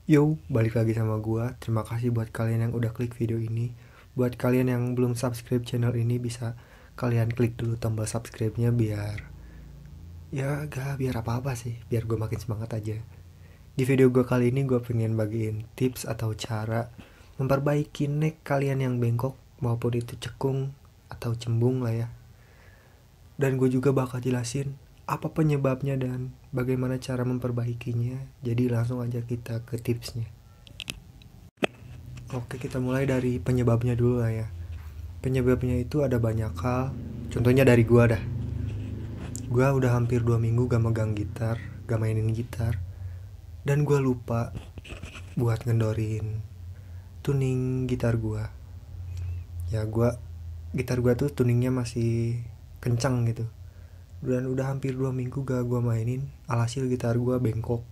Yo, balik lagi sama gua. Terima kasih buat kalian yang udah klik video ini. Buat kalian yang belum subscribe channel ini, bisa kalian klik dulu tombol subscribe-nya biar gak biar apa-apa sih, biar gue makin semangat aja. Di video gue kali ini gue pengen bagiin tips atau cara memperbaiki neck kalian yang bengkok, maupun itu cekung atau cembung lah ya. Dan gue juga bakal jelasin apa penyebabnya dan bagaimana cara memperbaikinya. Jadi langsung aja kita ke tipsnya. Oke, kita mulai dari penyebabnya dulu lah ya. Penyebabnya itu ada banyak hal. Contohnya dari gua dah. Gua udah hampir 2 minggu gak megang gitar, gak mainin gitar. Dan gua lupa buat ngendorin tuning gitar gua. Ya gitar gua tuh tuningnya masih kencang gitu. Dan udah hampir 2 minggu gak gua mainin, alhasil gitar gua bengkok.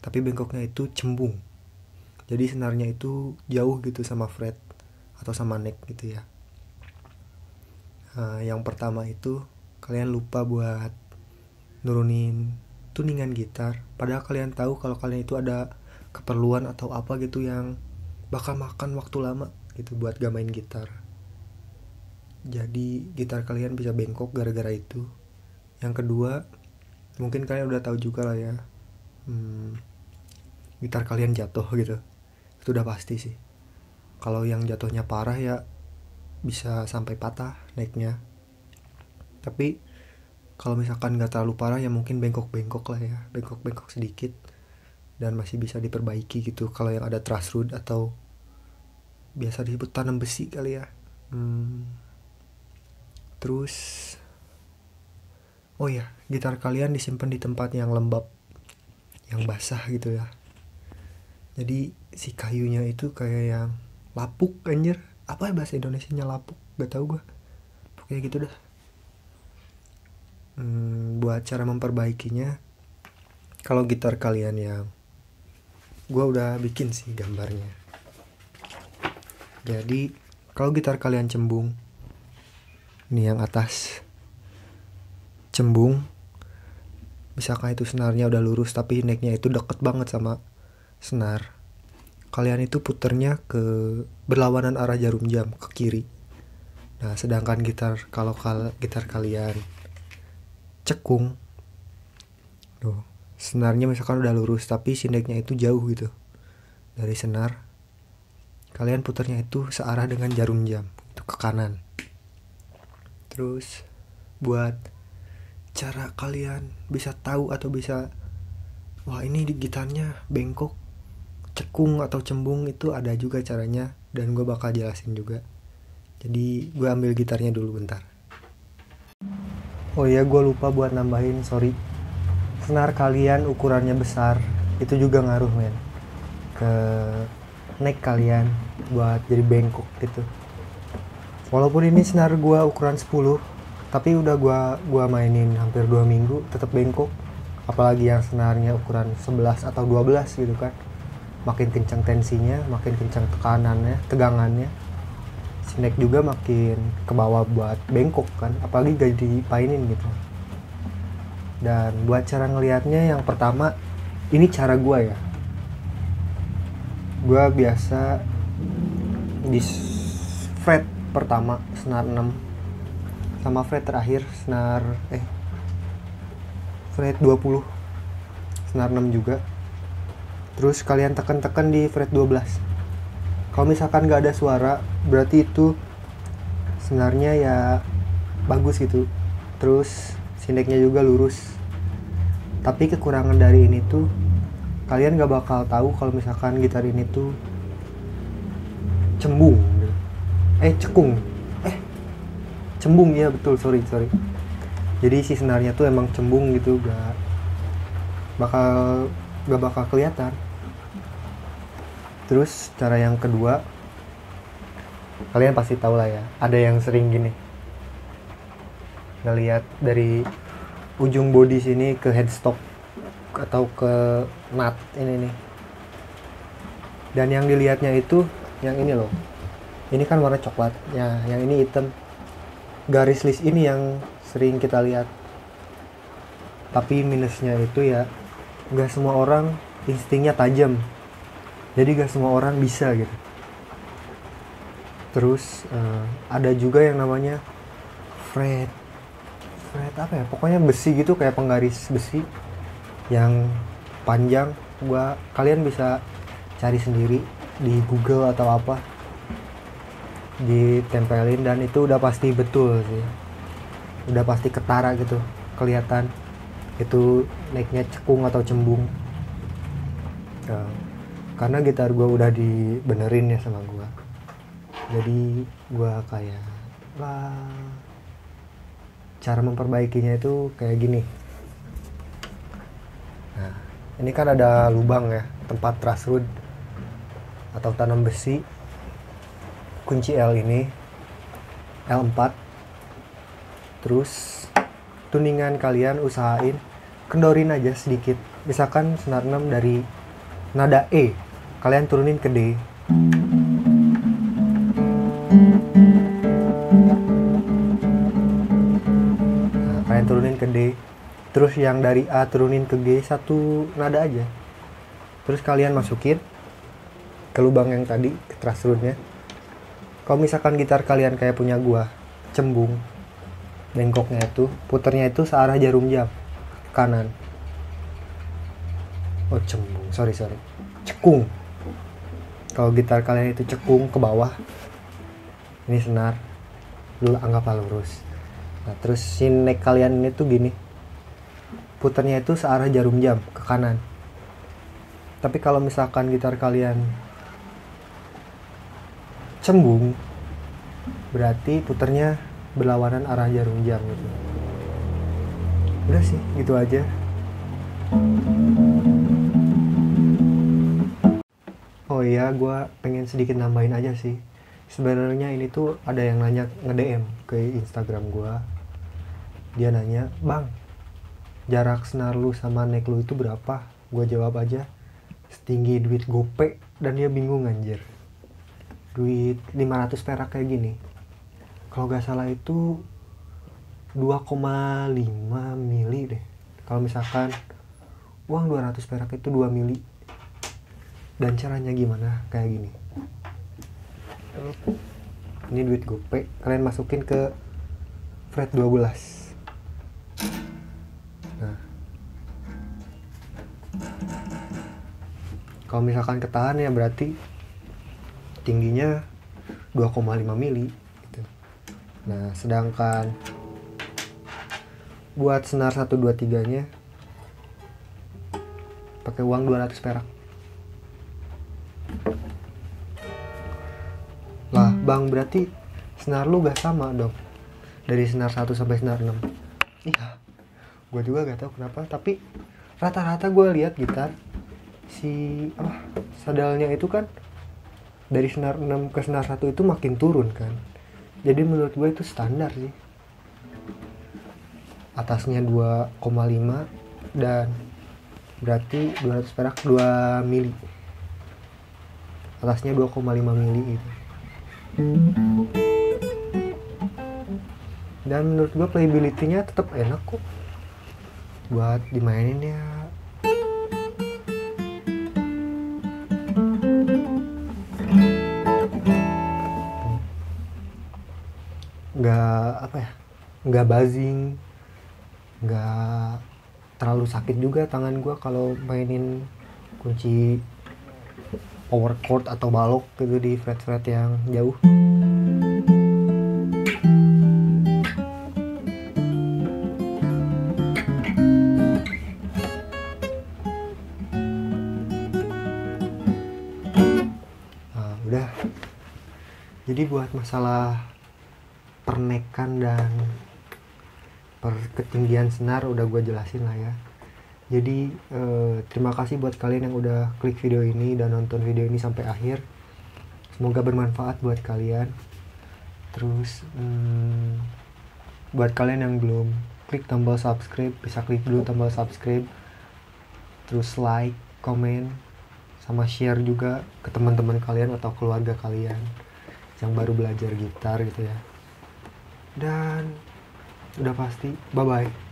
Tapi bengkoknya itu cembung. Jadi senarnya itu jauh gitu sama fret atau sama neck gitu ya. Yang pertama itu kalian lupa buat nurunin tuningan gitar. Padahal kalian tahu kalau kalian itu ada keperluan atau apa gitu yang bakal makan waktu lama gitu buat gak main gitar. Jadi gitar kalian bisa bengkok gara-gara itu. Yang kedua, mungkin kalian udah tahu juga lah ya, gitar kalian jatuh gitu. Itu udah pasti sih. Kalau yang jatuhnya parah ya bisa sampai patah necknya. Tapi kalau misalkan gak terlalu parah ya mungkin bengkok-bengkok lah ya, bengkok-bengkok sedikit dan masih bisa diperbaiki gitu. Kalau yang ada truss rod atau biasa disebut tanam besi kali ya. Terus oh ya, gitar kalian disimpan di tempat yang lembab, yang basah gitu ya. Jadi si kayunya itu kayak yang lapuk anjir. Apa ya bahasa Indonesianya lapuk? Gak tau gue. Pokoknya gitu dah. Buat cara memperbaikinya, kalau gitar kalian yang gue udah bikin sih gambarnya. Jadi kalau gitar kalian cembung, ini yang atas cembung, misalkan itu senarnya udah lurus tapi necknya itu deket banget sama senar, kalian itu puternya ke berlawanan arah jarum jam, ke kiri. Nah sedangkan kalau gitar kalian cekung tuh, senarnya misalkan udah lurus tapi si necknya itu jauh gitu dari senar, kalian putarnya itu searah dengan jarum jam itu ke kanan. Terus buat cara kalian bisa tahu atau bisa wah ini di gitarnya bengkok, cekung atau cembung, itu ada juga caranya dan gue bakal jelasin juga. Jadi gue ambil gitarnya dulu bentar. Oh iya, gue lupa buat nambahin, sorry. Senar kalian ukurannya besar, itu juga ngaruh men ke neck kalian buat jadi bengkok gitu. Walaupun ini senar gue ukuran 10, tapi udah gua mainin hampir 2 minggu tetap bengkok. Apalagi yang senarnya ukuran 11 atau 12 gitu kan. Makin kencang tensinya, makin kencang tegangannya. Si neck juga makin ke bawah buat bengkok kan, apalagi gak dipainin gitu. Dan buat cara ngelihatnya, yang pertama, ini cara gua ya. Gua biasa di fret pertama senar 6 sama fret terakhir fret 20 senar 6 juga. Terus kalian tekan-tekan di fret 12. Kalau misalkan gak ada suara, berarti itu senarnya ya bagus gitu. Terus si necknya juga lurus. Tapi kekurangan dari ini tuh, kalian gak bakal tahu kalau misalkan gitar ini tuh cembung. Cembung ya, betul, sorry. Jadi si senarnya tuh emang cembung gitu, gak bakal kelihatan. Terus cara yang kedua, kalian pasti tahu lah ya, ada yang sering gini ngelihat dari ujung body sini ke headstock atau ke nut ini nih. Dan yang dilihatnya itu yang ini loh. Ini kan warna coklat, ya yang ini hitam. Garis list ini yang sering kita lihat. Tapi minusnya itu ya, nggak semua orang instingnya tajam. jadi gak semua orang bisa gitu. Terus ada juga yang namanya fret apa ya, pokoknya besi gitu, kayak penggaris besi yang panjang. Kalian bisa cari sendiri di Google atau apa, ditempelin, dan itu udah pasti betul sih, udah pasti ketara gitu, kelihatan itu naiknya cekung atau cembung. Karena gitar gue udah dibenerin ya sama gue, jadi gue kayak cara memperbaikinya itu kayak gini. Nah, ini kan ada lubang ya, tempat truss rod atau tanam besi. Kunci L ini L4. Terus tuningan kalian usahain kendorin aja sedikit. Misalkan senar 6 dari nada E, kalian turunin ke D. Nah, kalian turunin ke D. Terus yang dari A turunin ke G, satu nada aja. Terus kalian masukin ke lubang yang tadi, ke truss rodnya. Kalau misalkan gitar kalian kayak punya gua, cembung, bengkoknya itu, puternya itu searah jarum jam, kanan. Oh, cembung, sorry, cekung. Kalau gitar kalian itu cekung ke bawah, ini senar, lu anggaplah lurus. Nah, terus si neck kalian ini tuh gini, puternya itu searah jarum jam ke kanan. Tapi kalau misalkan gitar kalian cembung, berarti puternya berlawanan arah jarum jam gitu. Udah sih, gitu aja. Oh iya, gue pengen sedikit nambahin aja sih. Sebenarnya ini tuh ada yang nanya, nge-DM ke Instagram gue. Dia nanya, "Bang, jarak senar lu sama neck lu itu berapa?" Gue jawab aja, setinggi duit gope. Dan dia bingung anjir. Duit 500 perak kayak gini, kalau gak salah itu 2,5 mili deh. Kalau misalkan uang 200 perak itu 2 mili. Dan caranya gimana? Kayak gini. Ini duit gope, kalian masukin ke fret 12. Nah, kalau misalkan ketahan ya berarti tingginya 2,5 mili gitu. Nah, sedangkan buat senar 123 nya pakai uang 200 perak. Lah, Bang, berarti senar lu gak sama dong dari senar 1 sampai senar 6. Iya, gue juga gak tahu kenapa, tapi rata-rata gue lihat gitar sadalnya itu kan dari senar 6 ke senar 1 itu makin turun kan. Jadi menurut gue itu standar sih. Atasnya 2,5 dan berarti 200 perak 2 mili. Atasnya 2,5 mili itu. Dan menurut gue playability-nya tetap enak kok buat dimainin ya. Nggak buzzing, nggak terlalu sakit juga tangan gue kalau mainin kunci power chord atau balok gitu di fret-fret yang jauh. Nah, udah. Jadi buat masalah pernekan dan ketinggian senar udah gue jelasin lah ya. Jadi terima kasih buat kalian yang udah klik video ini dan nonton video ini sampai akhir. Semoga bermanfaat buat kalian. Terus buat kalian yang belum klik tombol subscribe, bisa klik dulu tombol subscribe. Terus like, komen, sama share juga ke teman-teman kalian atau keluarga kalian yang baru belajar gitar gitu ya. Dan udah pasti, bye bye.